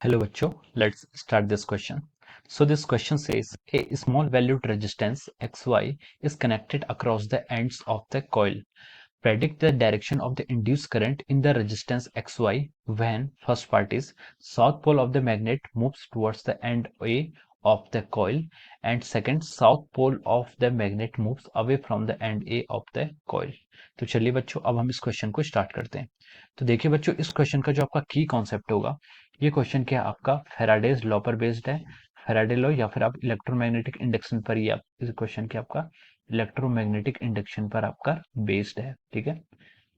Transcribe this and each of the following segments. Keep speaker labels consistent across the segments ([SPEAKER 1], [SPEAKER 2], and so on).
[SPEAKER 1] Hello बच्चों, let's start this question. So this question says a small valued resistance XY is connected across the ends of the coil. Predict the direction of the induced current in the resistance XY when first part is south pole of the magnet moves towards the end A of the coil and second south pole of the magnet moves away from the end A of the coil. तो चलिए बच्चों अब हम इस question को start करते हैं। तो देखिए बच्चों इस क्वेश्चन का जो आपका की कॉन्सेप्ट होगा, ये क्वेश्चन क्या है आपका फैराडेज लॉ पर बेस्ड है। फैराडे लॉ या फिर आप इलेक्ट्रोमैग्नेटिक इंडक्शन पर ही आप इस क्वेश्चन के आपका इलेक्ट्रोमैग्नेटिक इंडक्शन पर आपका बेस्ड है। ठीक है,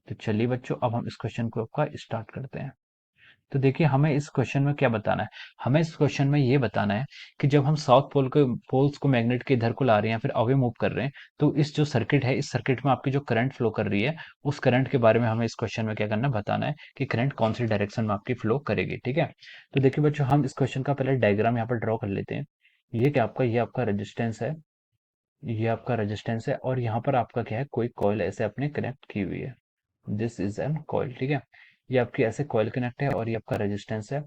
[SPEAKER 1] तो चलिए बच्चों अब हम इस क्वेश्चन को आपका स्टार्ट करते हैं। तो देखिए हमें इस क्वेश्चन में क्या बताना है, हमें इस क्वेश्चन में ये बताना है कि जब हम साउथ पोल के पोल्स को मैग्नेट के इधर को ला रहे हैं या फिर अवे मूव कर रहे हैं, तो इस जो सर्किट है इस सर्किट में आपकी जो करंट फ्लो कर रही है उस करंट के बारे में हमें इस क्वेश्चन में क्या करना है, बताना है कि करंट कौन सी डायरेक्शन में आपकी फ्लो करेगी। ठीक है, तो देखिए बच्चों हम इस क्वेश्चन का पहले डायग्राम यहाँ पर ड्रॉ कर लेते हैं। ये क्या आपका, ये आपका रेजिस्टेंस है, ये आपका रेजिस्टेंस है और यहाँ पर आपका क्या है, कोई कॉइल ऐसे आपने कनेक्ट की हुई है। This is an coil. ठीक है, ये आपकी ऐसे कॉइल कनेक्ट है और ये आपका रेजिस्टेंस है।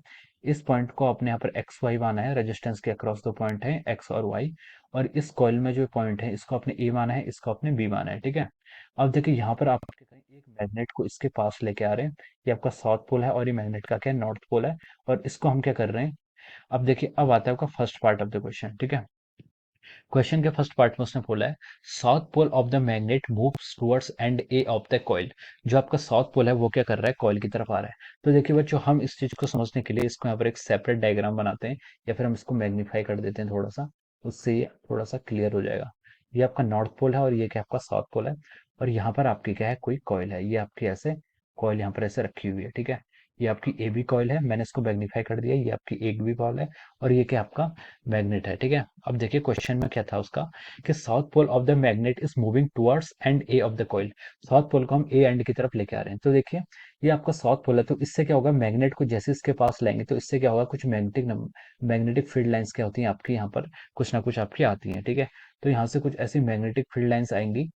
[SPEAKER 1] इस पॉइंट को आपने यहाँ पर एक्स वाई माना है, रेजिस्टेंस के अक्रॉस दो पॉइंट है एक्स और वाई, और इस कॉइल में जो पॉइंट है इसको आपने ए माना है, इसको आपने बी माना है। ठीक है, अब देखिए यहाँ पर आप कहीं एक मैग्नेट को इसके पास लेके आ रहे हैं, ये आपका साउथ पोल है और ये मैग्नेट का क्या है, नॉर्थ पोल है, और इसको हम क्या कर रहे हैं। अब देखिए अब आता है आपका first part of the question. ठीक है, क्वेश्चन के फर्स्ट पार्ट में उसने बोला है south pole of the magnet moves towards end A of the coil. जो आपका साउथ पोल है वो क्या कर रहा है, कॉइल की तरफ आ रहा है। तो देखिए बच्चों हम इस चीज को समझने के लिए इसको यहाँ पर एक सेपरेट डायग्राम बनाते हैं या फिर हम इसको मैग्नीफाई कर देते हैं थोड़ा सा, उससे ये थोड़ा सा क्लियर हो जाएगा। ये आपका नॉर्थ पोल है और ये क्या आपका साउथ पोल है, और यहाँ पर आपकी क्या है, कोई कॉइल है, ये आपकी ऐसे कॉइल यहाँ पर ऐसे रखी हुई है। ठीक है, ये आपकी ए बी कॉइल है, मैंने इसको मैग्नीफाई कर दिया, ये आपकी एक बी कॉइल है और ये क्या आपका मैग्नेट है। ठीक है, अब देखिए क्वेश्चन में क्या था उसका कि south pole of the magnet is moving towards end A of the coil. South pole को हम ए एंड की तरफ लेके आ रहे हैं। तो देखिए ये आपका साउथ पोल है, तो इससे क्या होगा, मैग्नेट को जैसे इसके पास लाएंगे तो इससे क्या होगा, कुछ मैग्नेटिक फील्ड लाइंस क्या होती हैं आपकी यहाँ पर, कुछ ना कुछ आपकी आती हैं। ठीक है, तो यहाँ से कुछ ऐसी मैग्नेटिक फील्ड लाइंस आएंगी,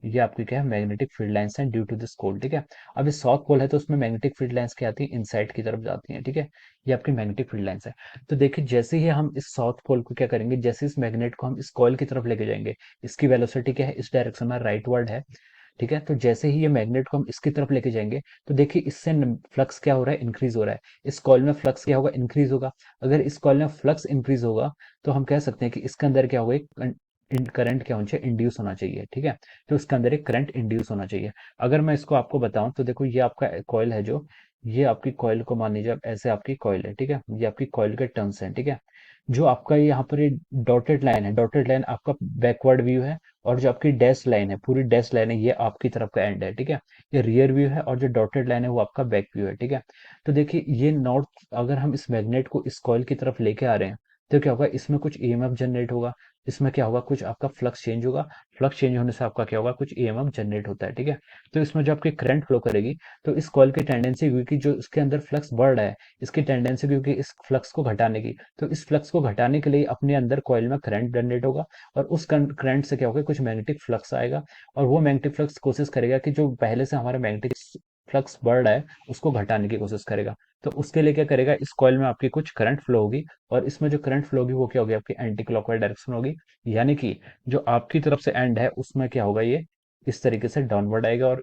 [SPEAKER 1] ये आपकी क्या है, मैग्नेटिक फील्ड लाइंस हैं ड्यू टू दिस कोल। ठीक है, अब इस साउथ पोल है तो उसमें मैग्नेटिक फील्ड लाइंस क्या आती है, इनसाइड की तरफ जाती हैं। ठीक है, ये आपकी मैग्नेटिक फील्ड लाइंस है। तो देखिए जैसे ही हम इस साउथ पोल को क्या करेंगे, जैसे इस मैग्नेट को हम इस कॉइल की तरफ लेके जाएंगे, इसकी वेलोसिटी क्या है, इस डायरेक्शन में राइट वर्ड है। ठीक है, तो जैसे ही ये मैग्नेट को हम इसकी तरफ लेके जाएंगे तो देखिए इससे फ्लक्स क्या हो रहा है, इंक्रीज हो रहा है। इस कॉइल में फ्लक्स क्या होगा, इंक्रीज होगा। अगर इस कॉइल में फ्लक्स इंक्रीज होगा तो हम कह सकते हैं कि इसके अंदर क्या होगा, एक करंट क्या होना चाहिए, इंड्यूस होना चाहिए। ठीक है, तो इसके अंदर एक करंट इंड्यूस होना चाहिए। अगर मैं इसको आपको बताऊं तो देखो ये आपका कॉइल है, जो ये आपकी कॉइल को मान लीजिए ऐसे आपकी कॉइल है। ठीक है, ये आपकी कॉइल के टर्न्स हैं। ठीक है, जो आपका यहाँ पर ये डॉटेड लाइन है, डॉटेड लाइन आपका बैकवर्ड व्यू है, और जो आपकी डैश लाइन है, पूरी डैश लाइन है, ये आपकी तरफ का एंड है। ठीक है, ये रियर व्यू है और जो डॉटेड लाइन है वो आपका बैक व्यू है। ठीक है, तो देखिए ये नॉर्थ, अगर हम इस मैग्नेट को इस कॉइल की तरफ लेके आ रहे हैं तो क्या होगा, इसमें कुछ ईएमएफ जनरेट होगा, इसमें क्या होगा, कुछ आपका फ्लक्स चेंज होगा, फ्लक्स चेंज होने से आपका क्या होगा, कुछ ईएमएफ जनरेट होता है। ठीक है, तो इसमें जो आपकी करंट फ्लो करेगी, तो इस कॉइल की टेंडेंसी, क्योंकि जो इसके अंदर फ्लक्स बढ़ रहा है, इसकी टेंडेंसी क्योंकि इस फ्लक्स को घटाने की, तो इस फ्लक्स को घटाने के लिए अपने अंदर कॉइल में करंट जनरेट होगा, और उस करंट से क्या होगा, कुछ मैग्नेटिक फ्लक्स आएगा, और वो मैग्नेटिक फ्लक्स कोशिश करेगा कि जो पहले से हमारा मैग्नेटिक फ्लक्स बढ़ रहा है उसको घटाने की कोशिश करेगा। तो उसके लिए क्या करेगा, इस कॉइल में आपकी कुछ करंट फ्लो होगी, और इसमें जो करंट फ्लो होगी वो क्या होगी, आपकी एंटी क्लॉकवाइज डायरेक्शन होगी, यानी कि जो आपकी तरफ से एंड है उसमें क्या होगा, ये इस तरीके से डाउनवर्ड आएगा, और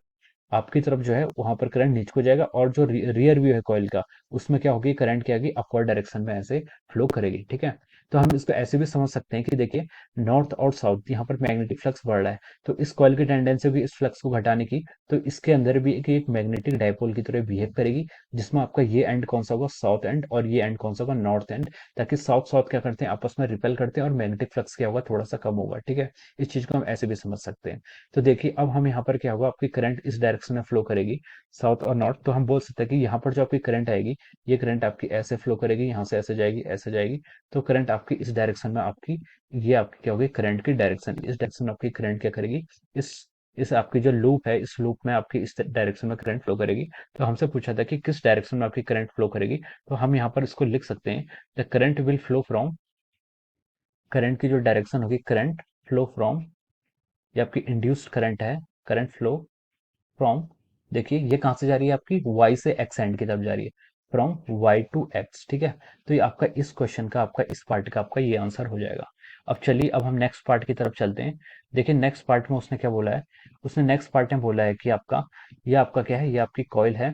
[SPEAKER 1] आपकी तरफ जो है वहां पर करंट नीचे को जाएगा, और जो रियर व्यू है कॉइल का, उसमें क्या होगी, करंट क्या होगी, अपवर्ड डायरेक्शन में ऐसे फ्लो करेगी। ठीक है, तो हम इसको ऐसे भी समझ सकते हैं कि देखिए नॉर्थ और साउथ यहाँ पर मैग्नेटिक फ्लक्स बढ़ रहा है, तो इस कॉइल की टेंडेंसी होगी इस फ्लक्स को घटाने की, तो इसके अंदर भी एक मैग्नेटिक डायपोल की तरह बिहेव करेगी, जिसमें आपका ये एंड कौन सा होगा, साउथ एंड, और ये एंड कौन सा होगा, नॉर्थ एंड, ताकि साउथ साउथ क्या करते हैं, आपस में रिपेल करते हैं और मैग्नेटिक फ्लक्स क्या होगा, थोड़ा सा कम होगा। ठीक है, इस चीज को हम ऐसे भी समझ सकते हैं। तो देखिए अब हम यहाँ पर क्या होगा, आपकी करंट इस डायरेक्शन में फ्लो करेगी, साउथ और नॉर्थ, तो हम बोल सकते हैं कि यहाँ पर जो आपकी करंट आएगी, ये करंट आपकी ऐसे फ्लो करेगी, यहाँ से ऐसे जाएगी, ऐसे जाएगी, तो करंट आपकी इस डायरेक्शन में आपकी, ये आपकी क्या होगी, करंट की डायरेक्शन, इस डायरेक्शन में आपकी करंट क्या करेगी, इस इस आपकी जो लूप है, इस लूप में आपकी इस डायरेक्शन में करंट फ्लो करेगी। तो हमसे पूछा था कि किस डायरेक्शन में आपकी करंट फ्लो करेगी, तो हम यहाँ पर इसको लिख सकते हैं, the current will flow from, current की जो डायरेक्शन होगी, करंट फ्लो फ्रॉम, ये आपकी इंड्यूस्ड करंट है, करंट फ्लो फ्रॉम, देखिए ये कहाँ से जा रही है, आपकी वाई से एक्स एंड की तरफ जा रही है, फ्रॉम वाई टू एक्स। ठीक है, तो ये आपका इस क्वेश्चन का, आपका इस पार्ट का आपका ये आंसर हो जाएगा। अब चलिए, अब हम नेक्स्ट पार्ट की तरफ चलते हैं। देखिए नेक्स्ट पार्ट में उसने क्या बोला है, उसने नेक्स्ट पार्ट में बोला है कि आपका, ये आपका क्या है, ये आपकी कॉइल है,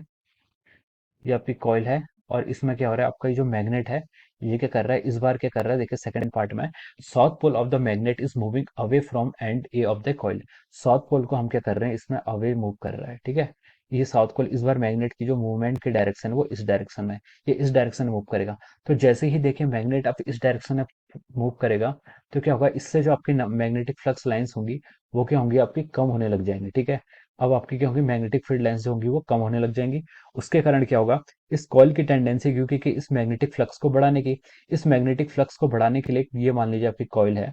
[SPEAKER 1] ये आपकी कॉइल है, और इसमें क्या हो रहा है, आपका ये जो मैग्नेट है, ये क्या कर रहा है, इस बार क्या कर रहा है, देखिए सेकंड पार्ट में, south pole of the magnet is moving away from end A of the coil. South pole को हम क्या कर रहे हैं, इसमें अवे मूव कर रहा है। ठीक है, ये साउथ पोल इस बार मैग्नेट की जो मूवमेंट की डायरेक्शन है वो इस डायरेक्शन में, ये इस डायरेक्शन में मूव करेगा। तो जैसे ही देखिए मैग्नेट अब इस डायरेक्शन में मूव करेगा, तो क्या होगा, इससे जो आपकी मैग्नेटिक फ्लक्स लाइंस होंगी, वो क्या होंगी, आपकी कम होने लग जाएंगी। ठीक है, अब आपकी क्या होगी, मैग्नेटिक फील्ड लाइंस जो होंगी वो कम होने लग जाएंगी। उसके कारण क्या होगा, इस कॉइल की टेंडेंसी, क्योंकि कि इस मैग्नेटिक फ्लक्स को बढ़ाने की, इस मैग्नेटिक फ्लक्स को बढ़ाने के लिए, ये मान लीजिए आपकी कॉइल है,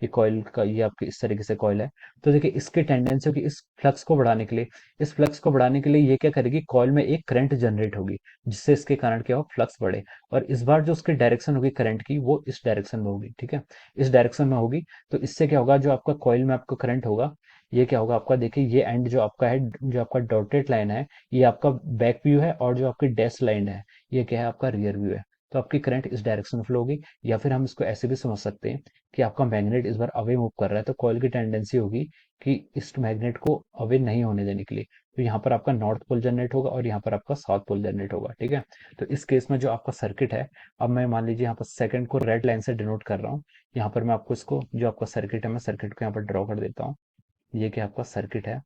[SPEAKER 1] ये कॉइल का, ये आपकी इस तरीके से कॉइल है, तो देखिए इसकी टेंडेंसी होगी इस फ्लक्स को बढ़ाने के लिए, इस फ्लक्स को बढ़ाने के लिए ये क्या करेगी, कॉइल में एक करंट जनरेट होगी, जिससे इसके कारण क्या हो, फ्लक्स बढ़े। और इस बार जो उसकी डायरेक्शन होगी करंट की, वो इस डायरेक्शन में होगी। ठीक है, इस डायरेक्शन में होगी, तो इससे क्या होगा, जो आपका कॉइल में आपका करंट होगा, ये क्या होगा आपका, देखिए ये एंड जो आपका है, जो आपका डॉटेड लाइन है, ये आपका बैक व्यू है, और जो आपकी डैश लाइन है, ये क्या है, आपका रियर व्यू है। तो आपकी करंट इस डायरेक्शन में फ्लो होगी, या फिर हम इसको ऐसे भी समझ सकते हैं कि आपका मैग्नेट इस बार अवे मूव कर रहा है, तो कॉइल की टेंडेंसी होगी कि इस मैग्नेट को अवे नहीं होने देने के लिए, तो यहाँ पर आपका नॉर्थ पोल जनरेट होगा, और यहाँ पर आपका साउथ पोल जनरेट होगा। ठीक है, तो इस केस में जो आपका सर्किट है, अब मैं मान लीजिए यहाँ पर सेकंड को रेड लाइन से डिनोट कर रहा हूँ, यहाँ पर मैं आपको इसको, जो आपका सर्किट है, मैं सर्किट को यहाँ पर ड्रॉ कर देता हूँ। ये क्या आपका सर्किट है,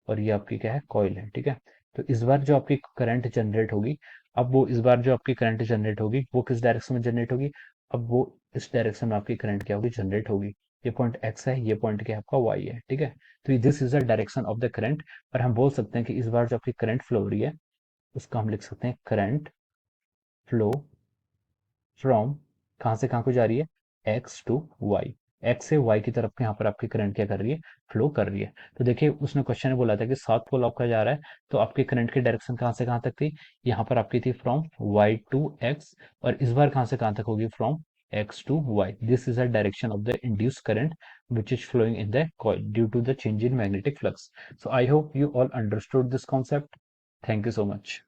[SPEAKER 1] और ये आपकी क्या है, कॉइल है। ठीक है, तो इस बार जो आपकी करंट जनरेट होगी, अब वो इस बार जो आपकी करंट जनरेट होगी, वो किस डायरेक्शन में जनरेट होगी, अब वो इस डायरेक्शन में आपकी करंट क्या होगी, जनरेट होगी। ये पॉइंट एक्स है, ये पॉइंट क्या है, आपका वाई है। ठीक है, तो this is the direction of the current. और हम बोल सकते हैं कि इस बार जो आपकी करंट फ्लो हो रही है, उसका हम लिख सकते हैं करंट फ्लो फ्रॉम, कहाँ से कहाँ को जा रही है, एक्स टू वाई, एक्स से वाई की तरफ यहाँ पर आपकी करंट क्या कर रही है, फ्लो कर रही है। तो देखिए उसने क्वेश्चन में बोला था कि साउथ पोल आपका जा रहा है, तो आपकी करंट की डायरेक्शन कहाँ से कहाँ तक थी, यहाँ पर आपकी थी फ्रॉम वाई टू एक्स, और इस बार कहाँ से कहाँ तक होगी, from X to Y. This is the direction of the induce current which is flowing in the coil due to the change in magnetic flux. So I hope you all understood this concept. Thank you so much.